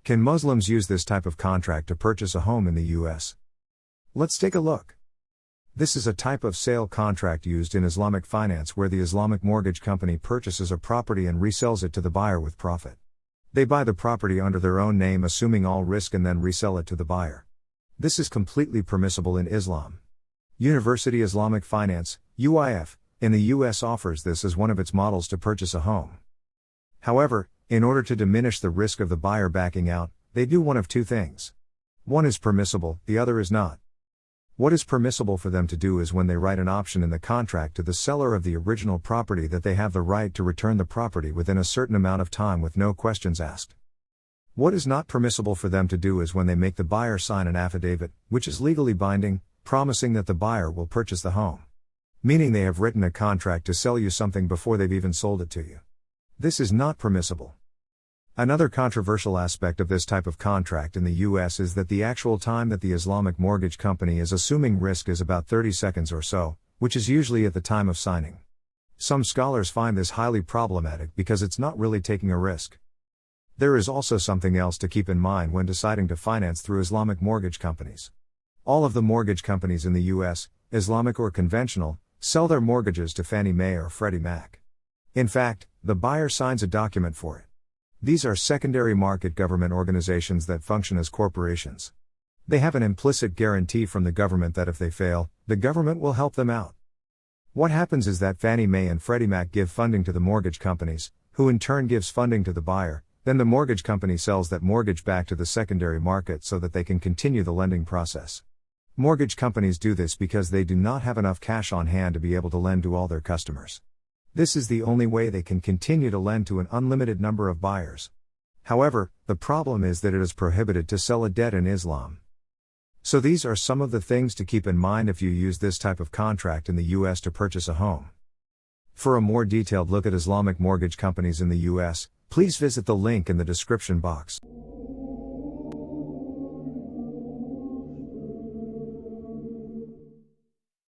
Can Muslims use this type of contract to purchase a home in the US? Let's take a look. This is a type of sale contract used in Islamic finance where the Islamic mortgage company purchases a property and resells it to the buyer with profit. They buy the property under their own name assuming all risk and then resell it to the buyer. This is completely permissible in Islam. University Islamic Finance, UIF, in the US offers this as one of its models to purchase a home. However, in order to diminish the risk of the buyer backing out, they do one of two things. One is permissible, the other is not. What is permissible for them to do is when they write an option in the contract to the seller of the original property that they have the right to return the property within a certain amount of time with no questions asked. What is not permissible for them to do is when they make the buyer sign an affidavit, which is legally binding, promising that the buyer will purchase the home. Meaning they have written a contract to sell you something before they've even sold it to you. This is not permissible. Another controversial aspect of this type of contract in the US is that the actual time that the Islamic mortgage company is assuming risk is about 30 seconds or so, which is usually at the time of signing. Some scholars find this highly problematic because it's not really taking a risk. There is also something else to keep in mind when deciding to finance through Islamic mortgage companies. All of the mortgage companies in the US, Islamic or conventional, sell their mortgages to Fannie Mae or Freddie Mac. In fact, the buyer signs a document for it. These are secondary market government organizations that function as corporations. They have an implicit guarantee from the government that if they fail, the government will help them out. What happens is that Fannie Mae and Freddie Mac give funding to the mortgage companies, who in turn gives funding to the buyer, then the mortgage company sells that mortgage back to the secondary market so that they can continue the lending process. Mortgage companies do this because they do not have enough cash on hand to be able to lend to all their customers. This is the only way they can continue to lend to an unlimited number of buyers. However, the problem is that it is prohibited to sell a debt in Islam. So these are some of the things to keep in mind if you use this type of contract in the US to purchase a home. For a more detailed look at Islamic mortgage companies in the US, please visit the link in the description box.